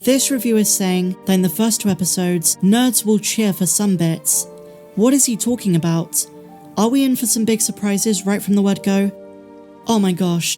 This review is saying that in the first 2 episodes, nerds will cheer for some bits. What is he talking about? Are we in for some big surprises right from the word go? Oh my gosh.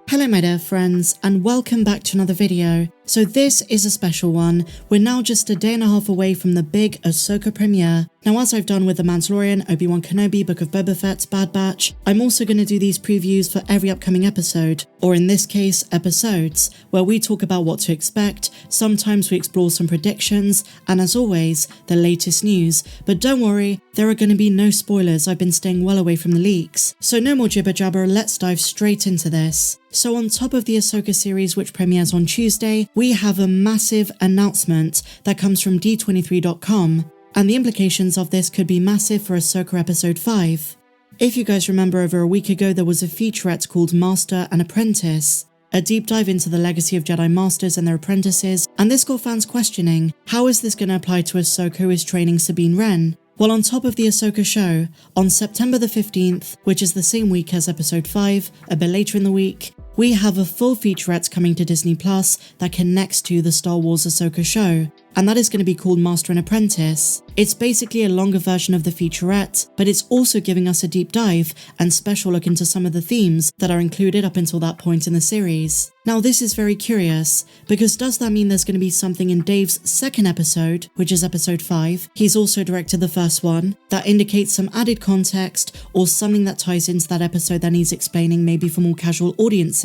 Hello my dear friends, and welcome back to another video. So this is a special one. We're now just a day and a half away from the big Ahsoka premiere. Now, as I've done with The Mandalorian, Obi-Wan Kenobi, Book of Boba Fett, Bad Batch, I'm also going to do these previews for every upcoming episode, or in this case, episodes, where we talk about what to expect, sometimes we explore some predictions, and as always, the latest news. But don't worry, there are going to be no spoilers. I've been staying well away from the leaks. So no more jibber jabber, let's dive straight into this. So on top of the Ahsoka series, which premieres on Tuesday, we have a massive announcement that comes from D23.com, and the implications of this could be massive for Ahsoka Episode 5. If you guys remember, over a week ago there was a featurette called Master and Apprentice, a deep dive into the legacy of Jedi Masters and their apprentices, and this got fans questioning, how is this going to apply to Ahsoka who is training Sabine Wren? Well, on top of the Ahsoka show, on September the 15th, which is the same week as Episode 5, a bit later in the week, we have a full featurette coming to Disney Plus that connects to the Star Wars Ahsoka show, and that is going to be called Master and Apprentice. It's basically a longer version of the featurette, but it's also giving us a deep dive and special look into some of the themes that are included up until that point in the series. Now this is very curious, because does that mean there's going to be something in Dave's second episode, which is Episode 5, he's also directed the first one, that indicates some added context or something that ties into that episode that needs explaining maybe for more casual audiences?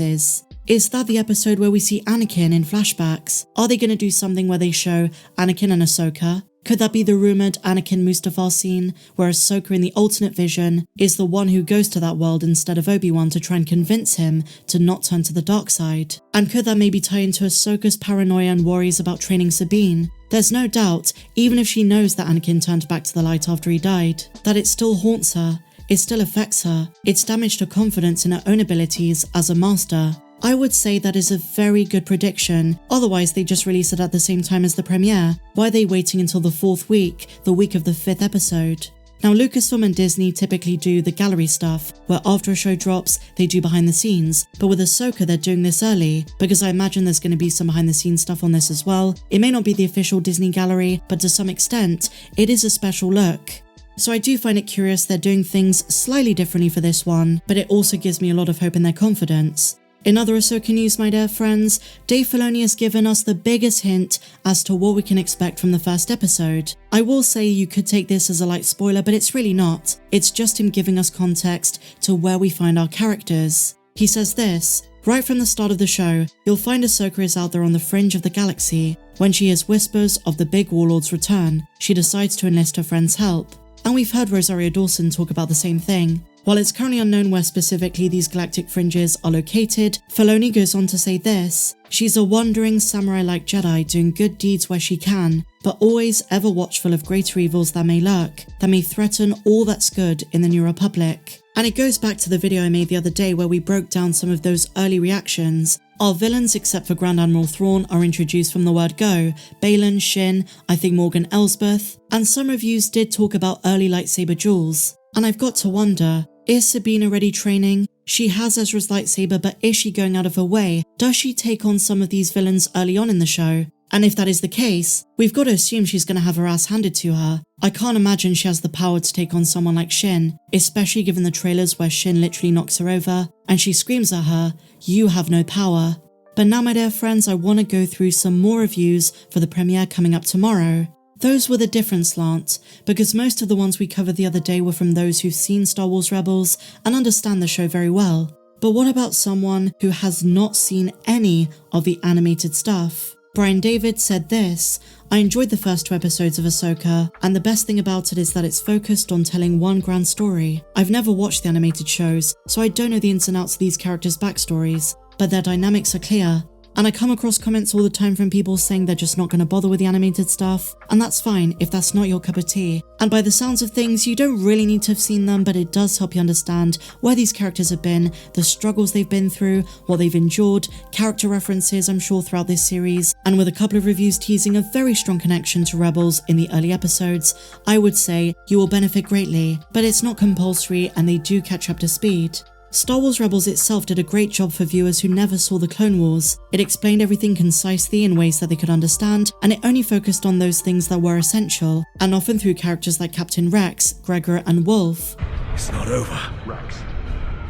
Is that the episode where we see Anakin in flashbacks? Are they going to do something where they show Anakin and Ahsoka? Could that be the rumoured Anakin Mustafar scene, where Ahsoka in the alternate vision is the one who goes to that world instead of Obi-Wan to try and convince him to not turn to the dark side? And could that maybe tie into Ahsoka's paranoia and worries about training Sabine? There's no doubt, even if she knows that Anakin turned back to the light after he died, that it still haunts her, it still affects her, it's damaged her confidence in her own abilities as a master. I would say that is a very good prediction, otherwise they just release it at the same time as the premiere. Why are they waiting until the 4th week, the week of the 5th episode? Now Lucasfilm and Disney typically do the gallery stuff, where after a show drops, they do behind the scenes, but with Ahsoka they're doing this early, because I imagine there's going to be some behind the scenes stuff on this as well. It may not be the official Disney gallery, but to some extent, it is a special look. So I do find it curious they're doing things slightly differently for this one, but it also gives me a lot of hope in their confidence. In other Ahsoka news, my dear friends, Dave Filoni has given us the biggest hint as to what we can expect from the first episode. I will say you could take this as a light spoiler, but it's really not. It's just him giving us context to where we find our characters. He says this: right from the start of the show, you'll find Ahsoka is out there on the fringe of the galaxy. When she hears whispers of the big warlord's return, she decides to enlist her friend's help. And we've heard Rosario Dawson talk about the same thing. While it's currently unknown where specifically these galactic fringes are located, Filoni goes on to say this: she's a wandering samurai-like Jedi doing good deeds where she can, but always ever watchful of greater evils that may lurk, that may threaten all that's good in the New Republic. And it goes back to the video I made the other day where we broke down some of those early reactions. Our villains, except for Grand Admiral Thrawn, are introduced from the word go: Baylan, Shin, I think Morgan Elsbeth, and some reviews did talk about early lightsaber duels. And I've got to wonder, is Sabine already training? She has Ezra's lightsaber, but is she going out of her way? Does she take on some of these villains early on in the show? And if that is the case, we've got to assume she's going to have her ass handed to her. I can't imagine she has the power to take on someone like Shin, especially given the trailers where Shin literally knocks her over, and she screams at her, "You have no power." But now, my dear friends, I want to go through some more reviews for the premiere coming up tomorrow. Those were the different slant, because most of the ones we covered the other day were from those who've seen Star Wars Rebels and understand the show very well. But what about someone who has not seen any of the animated stuff? Brian David said this: I enjoyed the first 2 episodes of Ahsoka, and the best thing about it is that it's focused on telling one grand story. I've never watched the animated shows, so I don't know the ins and outs of these characters' backstories, but their dynamics are clear. And I come across comments all the time from people saying they're just not going to bother with the animated stuff, and that's fine if that's not your cup of tea. And by the sounds of things, you don't really need to have seen them, but it does help you understand where these characters have been, the struggles they've been through, what they've endured, character references I'm sure throughout this series, and with a couple of reviews teasing a very strong connection to Rebels in the early episodes, I would say you will benefit greatly, but it's not compulsory and they do catch up to speed. Star Wars Rebels itself did a great job for viewers who never saw the Clone Wars. It explained everything concisely in ways that they could understand, and it only focused on those things that were essential, and often through characters like Captain Rex, Gregor, and Wolf. It's not over.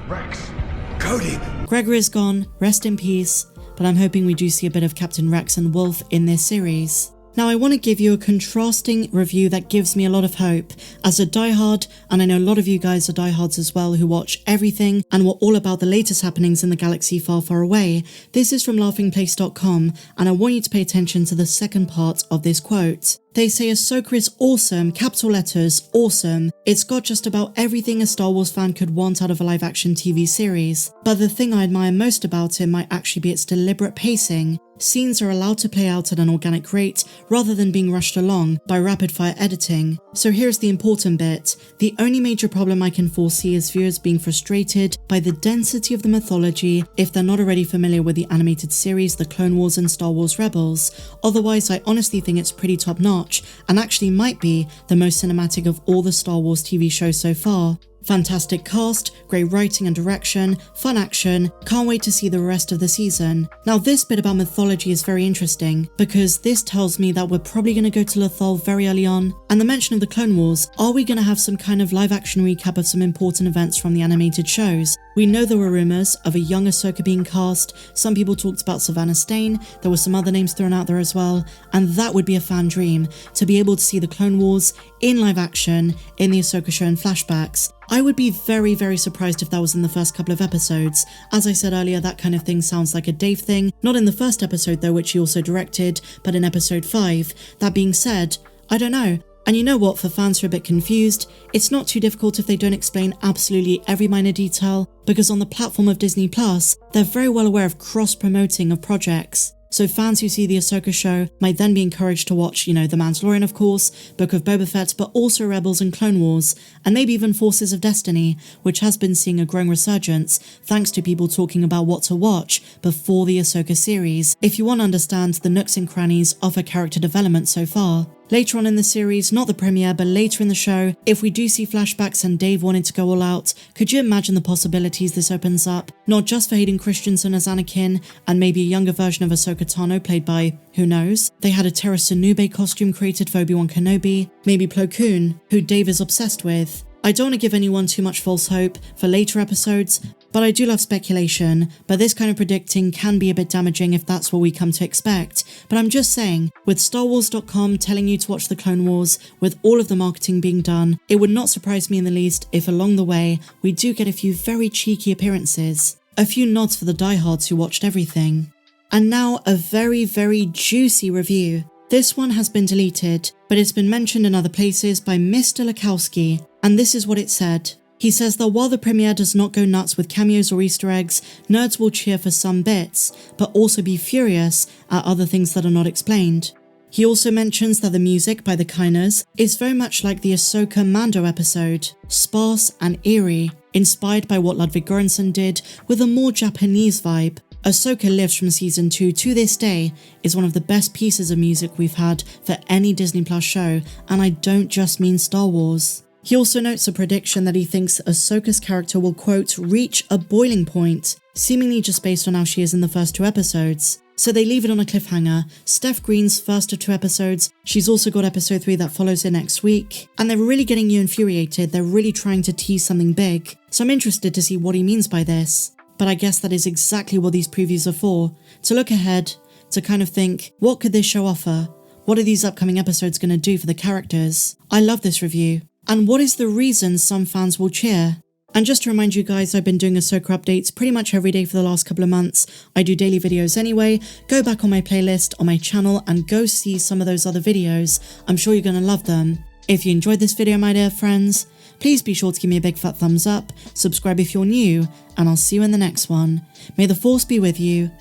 Rex, Cody! Gregor is gone, rest in peace, but I'm hoping we do see a bit of Captain Rex and Wolf in this series. Now I want to give you a contrasting review that gives me a lot of hope. As a diehard, and I know a lot of you guys are diehards as well who watch everything and were all about the latest happenings in the galaxy far, far away, this is from laughingplace.com, and I want you to pay attention to the second part of this quote. They say Ahsoka is awesome, capital letters, awesome. It's got just about everything a Star Wars fan could want out of a live-action TV series. But the thing I admire most about it might actually be its deliberate pacing. Scenes are allowed to play out at an organic rate rather than being rushed along by rapid-fire editing. So here's the important bit. The only major problem I can foresee is viewers being frustrated by the density of the mythology if they're not already familiar with the animated series, The Clone Wars and Star Wars Rebels. Otherwise, I honestly think it's pretty top-notch, and actually might be the most cinematic of all the Star Wars TV shows so far. Fantastic cast, great writing and direction, fun action, can't wait to see the rest of the season. Now this bit about mythology is very interesting, because this tells me that we're probably going to go to Lothal very early on. And the mention of the Clone Wars, are we going to have some kind of live action recap of some important events from the animated shows? We know there were rumours of a young Ahsoka being cast, some people talked about Savannah Stain, there were some other names thrown out there as well, and that would be a fan dream, to be able to see the Clone Wars in live action in the Ahsoka show in flashbacks. I would be very, very surprised if that was in the first couple of episodes. As I said earlier, that kind of thing sounds like a Dave thing, not in the first episode though, which he also directed, but in episode 5. That being said, I don't know. And you know what, for fans who are a bit confused, it's not too difficult if they don't explain absolutely every minor detail, because on the platform of Disney+, they're very well aware of cross-promoting of projects. So fans who see the Ahsoka show might then be encouraged to watch, The Mandalorian of course, Book of Boba Fett, but also Rebels and Clone Wars, and maybe even Forces of Destiny, which has been seeing a growing resurgence thanks to people talking about what to watch before the Ahsoka series, if you want to understand the nooks and crannies of her character development so far. Later on in the series, not the premiere, but later in the show, if we do see flashbacks and Dave wanted to go all out, could you imagine the possibilities this opens up? Not just for Hayden Christensen as Anakin, and maybe a younger version of Ahsoka Tano played by, who knows? They had a Terra Sinube costume created for Obi-Wan Kenobi, maybe Plo Koon, who Dave is obsessed with. I don't want to give anyone too much false hope for later episodes, but I do love speculation, but this kind of predicting can be a bit damaging if that's what we come to expect. But I'm just saying, with StarWars.com telling you to watch the Clone Wars, with all of the marketing being done, it would not surprise me in the least if along the way, we do get a few very cheeky appearances. A few nods for the diehards who watched everything. And now a very, very juicy review. This one has been deleted, but it's been mentioned in other places by Mr. Lukowski, and this is what it said. He says that while the premiere does not go nuts with cameos or Easter eggs, nerds will cheer for some bits, but also be furious at other things that are not explained. He also mentions that the music by the Kainers is very much like the Ahsoka Mando episode, sparse and eerie, inspired by what Ludwig Göransson did with a more Japanese vibe. Ahsoka Lives from Season 2 to this day is one of the best pieces of music we've had for any Disney Plus show, and I don't just mean Star Wars. He also notes a prediction that he thinks Ahsoka's character will, quote, reach a boiling point, seemingly just based on how she is in the first 2 episodes. So they leave it on a cliffhanger. Steph Green's first of 2 episodes, she's also got episode 3 that follows her next week, and they're really getting you infuriated, they're really trying to tease something big. So I'm interested to see what he means by this. But I guess that is exactly what these previews are for, to look ahead, to kind of think, what could this show offer? What are these upcoming episodes going to do for the characters? I love this review. And what is the reason some fans will cheer? And just to remind you guys, I've been doing Ahsoka updates pretty much every day for the last couple of months. I do daily videos anyway. Go back on my playlist on my channel and go see some of those other videos. I'm sure you're going to love them. If you enjoyed this video, my dear friends, please be sure to give me a big fat thumbs up, subscribe if you're new, and I'll see you in the next one. May the Force be with you,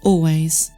always.